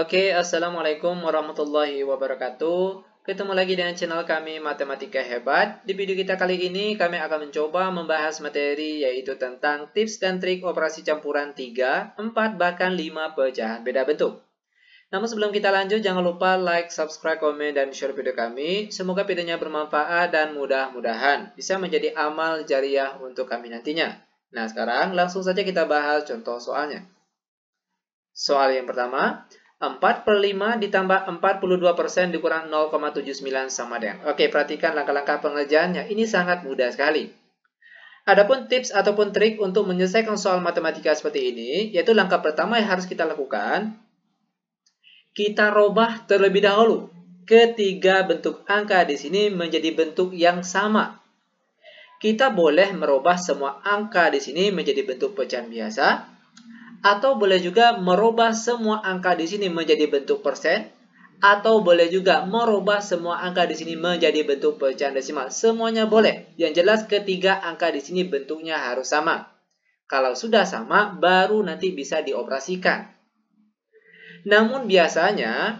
Oke, Assalamualaikum warahmatullahi wabarakatuh. Ketemu lagi dengan channel kami Matematika Hebat. Di video kita kali ini kami akan mencoba membahas materi yaitu tentang tips dan trik operasi campuran 3, 4, bahkan 5 pecahan beda bentuk. Namun sebelum kita lanjut, jangan lupa like, subscribe, komen, dan share video kami. Semoga videonya bermanfaat dan mudah-mudahan bisa menjadi amal jariah untuk kami nantinya. Nah, sekarang langsung saja kita bahas contoh soalnya. Soal yang pertama, 4/5 ditambah 42% dikurang 0,79 sama dengan. Oke, perhatikan langkah-langkah pengerjaannya. Ini sangat mudah sekali. Adapun tips ataupun trik untuk menyelesaikan soal matematika seperti ini, yaitu langkah pertama yang harus kita lakukan, kita robah terlebih dahulu ketiga bentuk angka di sini menjadi bentuk yang sama. Kita boleh merubah semua angka di sini menjadi bentuk pecahan biasa, atau boleh juga merubah semua angka di sini menjadi bentuk persen, atau boleh juga merubah semua angka di sini menjadi bentuk pecahan desimal. Semuanya boleh. Yang jelas ketiga angka di sini bentuknya harus sama. Kalau sudah sama, baru nanti bisa dioperasikan. Namun biasanya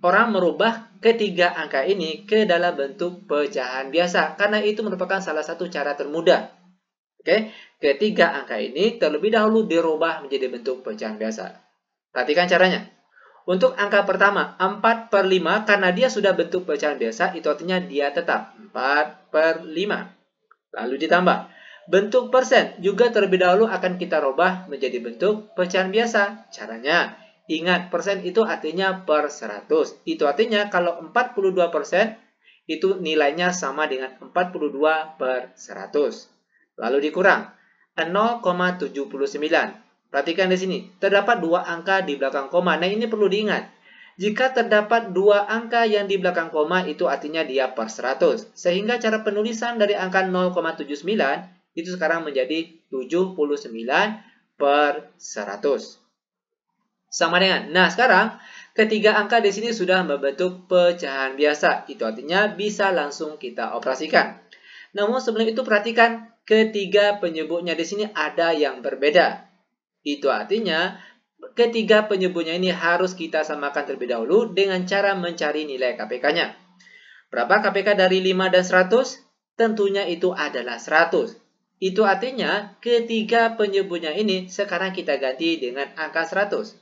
orang merubah ketiga angka ini ke dalam bentuk pecahan biasa, karena itu merupakan salah satu cara termudah. Oke, ketiga angka ini terlebih dahulu dirubah menjadi bentuk pecahan biasa. Perhatikan caranya. Untuk angka pertama, 4/5, karena dia sudah bentuk pecahan biasa, itu artinya dia tetap 4/5. Lalu ditambah. Bentuk persen juga terlebih dahulu akan kita rubah menjadi bentuk pecahan biasa. Caranya, ingat persen itu artinya per 100. Itu artinya kalau 42% itu nilainya sama dengan 42/100. Lalu dikurang 0,79. Perhatikan di sini, terdapat dua angka di belakang koma. Nah, ini perlu diingat. Jika terdapat dua angka yang di belakang koma, itu artinya dia per 100. Sehingga cara penulisan dari angka 0,79 itu sekarang menjadi 79/100. Sama dengan. Nah, sekarang ketiga angka di sini sudah membentuk pecahan biasa. Itu artinya bisa langsung kita operasikan. Namun sebelum itu perhatikan ketiga penyebutnya di sini ada yang berbeda. Itu artinya ketiga penyebutnya ini harus kita samakan terlebih dahulu dengan cara mencari nilai KPK-nya. Berapa KPK dari 5 dan 100? Tentunya itu adalah 100. Itu artinya ketiga penyebutnya ini sekarang kita ganti dengan angka 100.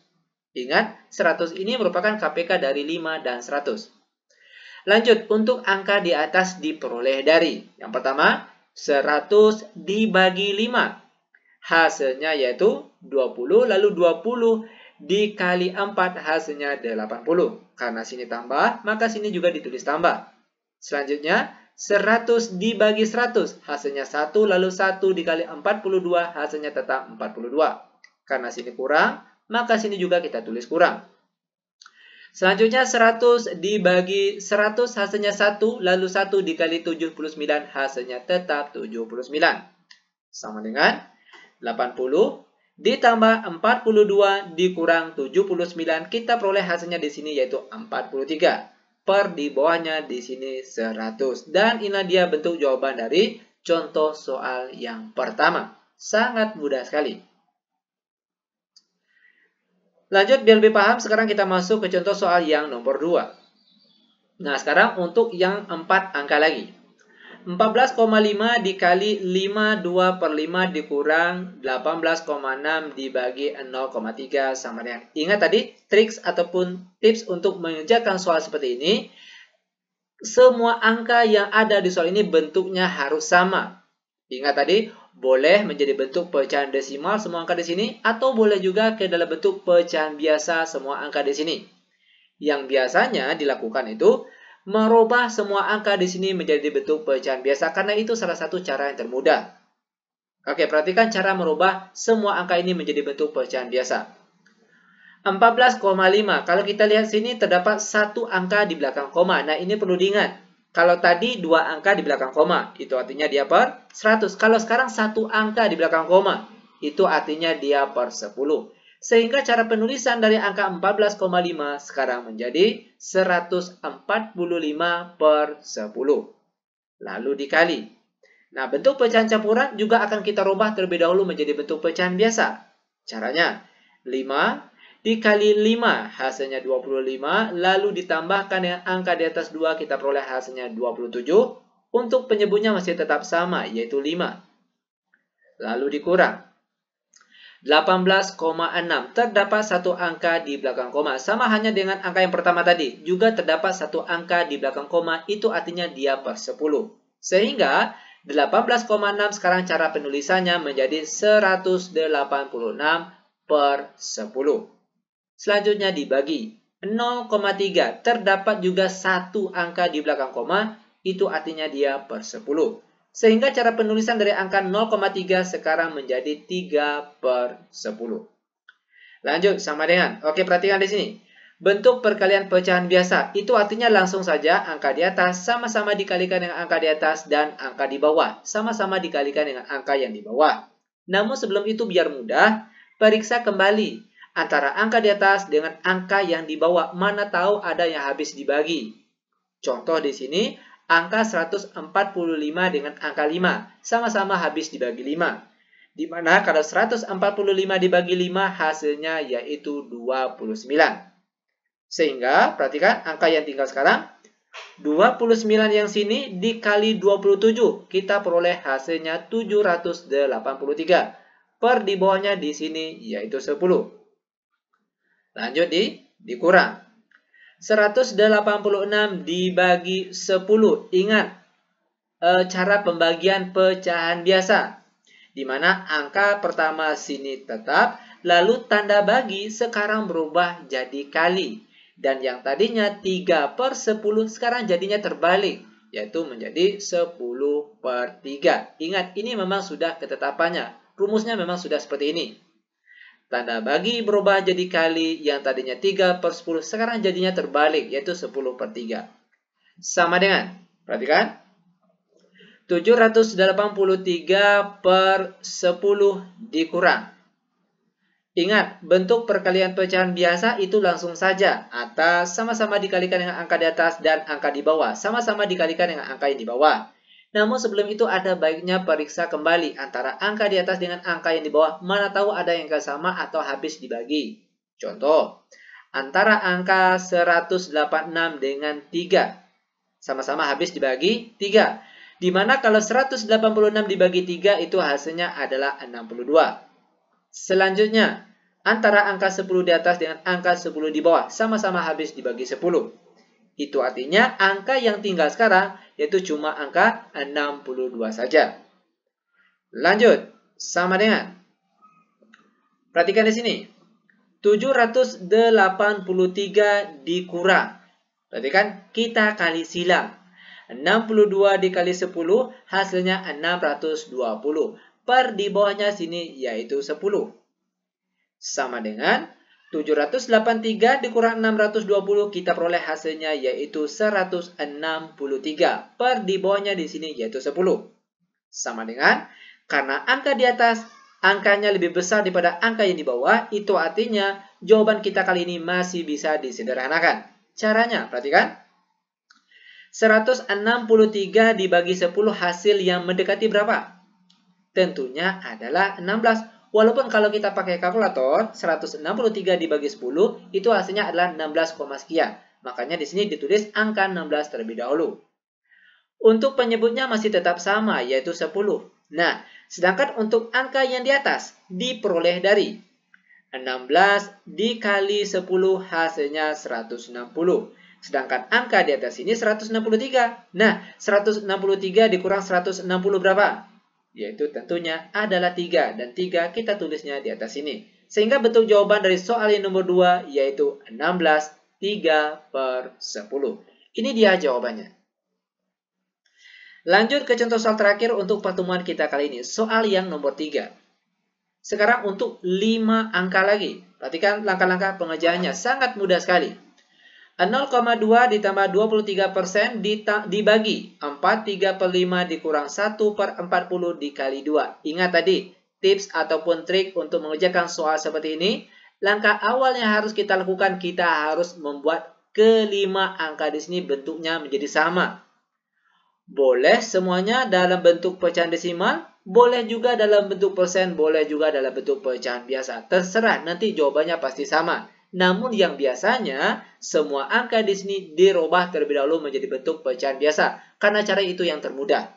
Ingat, 100 ini merupakan KPK dari 5 dan 100. Lanjut, untuk angka di atas diperoleh dari. Yang pertama, 100 dibagi 5. Hasilnya yaitu 20, lalu 20 dikali 4 hasilnya 80. Karena sini tambah, maka sini juga ditulis tambah. Selanjutnya, 100 dibagi 100. Hasilnya 1, lalu 1 dikali 42 hasilnya tetap 42. Karena sini kurang, maka sini juga kita tulis kurang. Selanjutnya 100 dibagi 100 hasilnya 1, lalu 1 dikali 79 hasilnya tetap 79. Sama dengan 80 ditambah 42 dikurang 79, kita peroleh hasilnya di sini yaitu 43. Per di bawahnya di sini 100. Dan inilah dia bentuk jawaban dari contoh soal yang pertama. Sangat mudah sekali. Lanjut, biar lebih paham, sekarang kita masuk ke contoh soal yang nomor 2. Nah, sekarang untuk yang 4 angka lagi. 14,5 dikali 52/5 dikurang 18,6 dibagi 0,3 sama dengan. Ingat tadi, triks ataupun tips untuk mengerjakan soal seperti ini. Semua angka yang ada di soal ini bentuknya harus sama. Ingat tadi, boleh menjadi bentuk pecahan desimal semua angka di sini, atau boleh juga ke dalam bentuk pecahan biasa semua angka di sini. Yang biasanya dilakukan itu merubah semua angka di sini menjadi bentuk pecahan biasa, karena itu salah satu cara yang termudah. Oke, perhatikan cara merubah semua angka ini menjadi bentuk pecahan biasa. 14,5. Kalau kita lihat sini terdapat satu angka di belakang koma. Nah, ini perlu diingat. Kalau tadi dua angka di belakang koma, itu artinya dia per 100. Kalau sekarang satu angka di belakang koma, itu artinya dia per 10. Sehingga cara penulisan dari angka 14,5 sekarang menjadi 145/10. Lalu dikali. Nah, bentuk pecahan campuran juga akan kita rubah terlebih dahulu menjadi bentuk pecahan biasa. Caranya, 5 dikali 5 hasilnya 25, lalu ditambahkan dengan angka di atas 2 kita peroleh hasilnya 27. Untuk penyebutnya masih tetap sama yaitu 5. Lalu dikurang 18,6. Terdapat satu angka di belakang koma. Sama hanya dengan angka yang pertama tadi. Juga terdapat satu angka di belakang koma. Itu artinya dia per 10. Sehingga 18,6 sekarang cara penulisannya menjadi 186 per 10. Selanjutnya dibagi 0,3. Terdapat juga satu angka di belakang koma. Itu artinya dia per 10. Sehingga cara penulisan dari angka 0,3 sekarang menjadi 3 per 10. Lanjut sama dengan, oke perhatikan di sini. Bentuk perkalian pecahan biasa, itu artinya langsung saja angka di atas sama-sama dikalikan dengan angka di atas dan angka di bawah. Sama-sama dikalikan dengan angka yang di bawah. Namun sebelum itu biar mudah, periksa kembali antara angka di atas dengan angka yang di bawah. Mana tahu ada yang habis dibagi. Contoh di sini, angka 145 dengan angka 5 sama-sama habis dibagi 5. Dimana kalau 145 dibagi 5 hasilnya yaitu 29. Sehingga perhatikan angka yang tinggal sekarang 29 yang sini dikali 27 kita peroleh hasilnya 783. Per di bawahnya di sini yaitu 10. Lanjut dikurang. 186 dibagi 10. Ingat cara pembagian pecahan biasa. Di mana angka pertama sini tetap, lalu tanda bagi sekarang berubah jadi kali. Dan yang tadinya 3 per 10 sekarang jadinya terbalik, yaitu menjadi 10 per 3. Ingat, ini memang sudah ketetapannya. Rumusnya memang sudah seperti ini. Tanda bagi berubah jadi kali, yang tadinya 3 per 10 sekarang jadinya terbalik, yaitu 10 per 3. Sama dengan, perhatikan, 783 per 10 dikurang. Ingat, bentuk perkalian pecahan biasa itu langsung saja. Atas sama-sama dikalikan dengan angka di atas dan angka di bawah. Sama-sama dikalikan dengan angka yang di bawah. Namun sebelum itu ada baiknya periksa kembali antara angka di atas dengan angka yang di bawah. Mana tahu ada yang sama atau habis dibagi. Contoh, antara angka 186 dengan 3. Sama-sama habis dibagi 3. Dimana kalau 186 dibagi 3 itu hasilnya adalah 62. Selanjutnya, antara angka 10 di atas dengan angka 10 di bawah. Sama-sama habis dibagi 10. Itu artinya angka yang tinggal sekarang yaitu cuma angka 62 saja. Lanjut, sama dengan. Perhatikan di sini. 783 dikurang. Perhatikan, kita kali silang. 62 dikali 10 hasilnya 620. Per di bawahnya sini yaitu 10. Sama dengan 783 dikurang 620 kita peroleh hasilnya yaitu 163. Per di bawahnya di sini yaitu 10. Sama dengan karena angka di atas angkanya lebih besar daripada angka yang di bawah, itu artinya jawaban kita kali ini masih bisa disederhanakan. Caranya, perhatikan. 163 dibagi 10 hasil yang mendekati berapa? Tentunya adalah 16. Walaupun kalau kita pakai kalkulator, 163 dibagi 10 itu hasilnya adalah 16, sekian. Makanya di sini ditulis angka 16 terlebih dahulu. Untuk penyebutnya masih tetap sama, yaitu 10. Nah, sedangkan untuk angka yang di atas diperoleh dari 16 dikali 10 hasilnya 160. Sedangkan angka di atas ini 163. Nah, 163 dikurang 160 berapa? Yaitu tentunya adalah 3. Dan 3 kita tulisnya di atas sini. Sehingga bentuk jawaban dari soal yang nomor 2 yaitu 16, 3 per 10. Ini dia jawabannya. Lanjut ke contoh soal terakhir untuk pertemuan kita kali ini. Soal yang nomor 3. Sekarang untuk 5 angka lagi. Perhatikan langkah-langkah pengerjaannya. Sangat mudah sekali. 0,2 ditambah 23% dibagi 4/3 per 5 dikurang 1 per 40 dikali 2. Ingat tadi, tips ataupun trik untuk mengerjakan soal seperti ini. Langkah awal yang harus kita lakukan, kita harus membuat kelima angka di sini bentuknya menjadi sama. Boleh semuanya dalam bentuk pecahan desimal, boleh juga dalam bentuk persen, boleh juga dalam bentuk pecahan biasa. Terserah, nanti jawabannya pasti sama. Namun yang biasanya, semua angka di sini dirubah terlebih dahulu menjadi bentuk pecahan biasa. Karena cara itu yang termudah.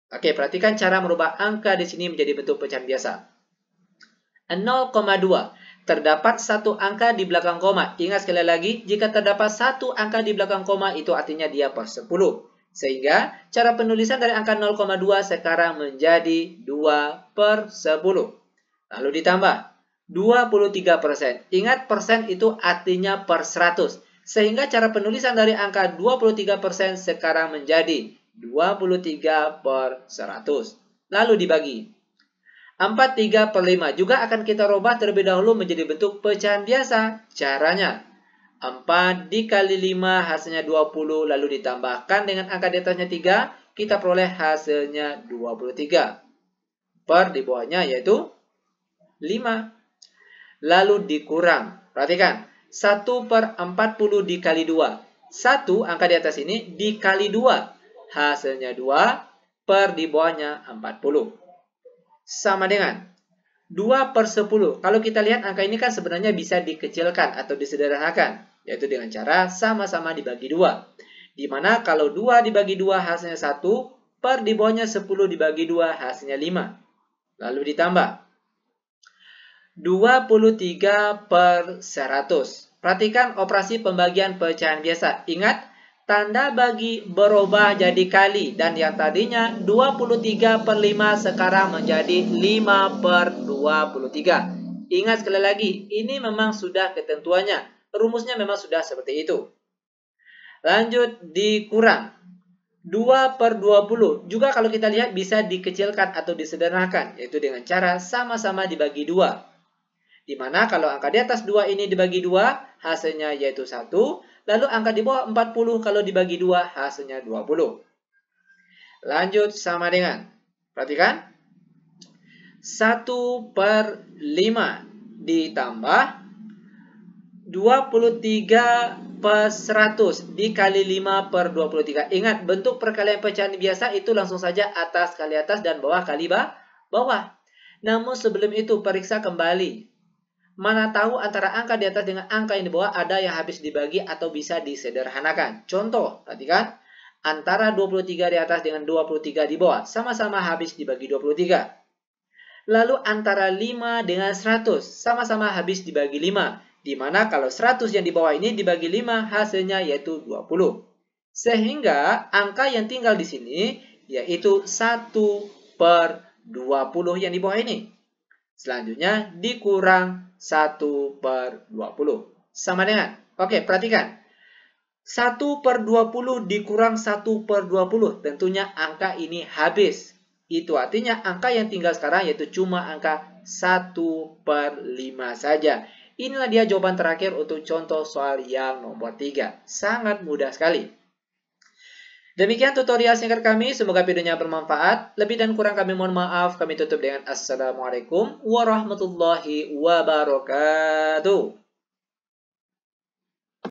Oke, perhatikan cara merubah angka di sini menjadi bentuk pecahan biasa. 0,2. Terdapat satu angka di belakang koma. Ingat sekali lagi, jika terdapat satu angka di belakang koma, itu artinya dia per 10. Sehingga, cara penulisan dari angka 0,2 sekarang menjadi 2 per 10. Lalu ditambah 23%. Ingat, persen itu artinya per 100. Sehingga cara penulisan dari angka 23% sekarang menjadi 23 per 100. Lalu dibagi. 43 per 5 juga akan kita rubah terlebih dahulu menjadi bentuk pecahan biasa. Caranya, 4 dikali 5 hasilnya 20, lalu ditambahkan dengan angka di atasnya 3, kita peroleh hasilnya 23. Per di bawahnya yaitu 5. Lalu dikurang. Perhatikan, 1 per 40 dikali 2. 1 angka di atas ini dikali 2. Hasilnya 2 per di bawahnya 40. Sama dengan 2 per 10. Kalau kita lihat angka ini kan sebenarnya bisa dikecilkan atau disederhanakan. Yaitu dengan cara sama-sama dibagi 2. Dimana kalau 2 dibagi 2 hasilnya 1. Per di bawahnya 10 dibagi 2 hasilnya 5. Lalu ditambah 23 per 100. Perhatikan operasi pembagian pecahan biasa. Ingat, tanda bagi berubah jadi kali, dan yang tadinya 23 per 5 sekarang menjadi 5 per 23. Ingat sekali lagi, ini memang sudah ketentuannya. Rumusnya memang sudah seperti itu. Lanjut dikurang. 2 per 20. Juga kalau kita lihat bisa dikecilkan atau disederhanakan, yaitu dengan cara sama-sama dibagi 2. Dimana kalau angka di atas 2 ini dibagi 2, hasilnya yaitu 1. Lalu angka di bawah 40 kalau dibagi 2 hasilnya 20. Lanjut sama dengan, perhatikan, 1 per 5 ditambah 23 per 100 dikali 5 per 23. Ingat, bentuk perkalian pecahan biasa itu langsung saja atas kali atas dan bawah kali bawah. Namun sebelum itu periksa kembali. Mana tahu antara angka di atas dengan angka yang di bawah ada yang habis dibagi atau bisa disederhanakan. Contoh, perhatikan, antara 23 di atas dengan 23 di bawah sama-sama habis dibagi 23. Lalu antara 5 dengan 100 sama-sama habis dibagi 5. Dimana kalau 100 yang di bawah ini dibagi 5 hasilnya yaitu 20. Sehingga angka yang tinggal di sini yaitu 1 per 20 yang di bawah ini. Selanjutnya dikurang 1 per 20. Sama dengan, oke, perhatikan. 1 per 20 dikurang 1 per 20. Tentunya angka ini habis. Itu artinya angka yang tinggal sekarang yaitu cuma angka 1 per 5 saja. Inilah dia jawaban terakhir untuk contoh soal yang nomor 3. Sangat mudah sekali. Demikian tutorial singkat kami, semoga videonya bermanfaat. Lebih dan kurang kami mohon maaf. Kami tutup dengan Assalamualaikum warahmatullahi wabarakatuh.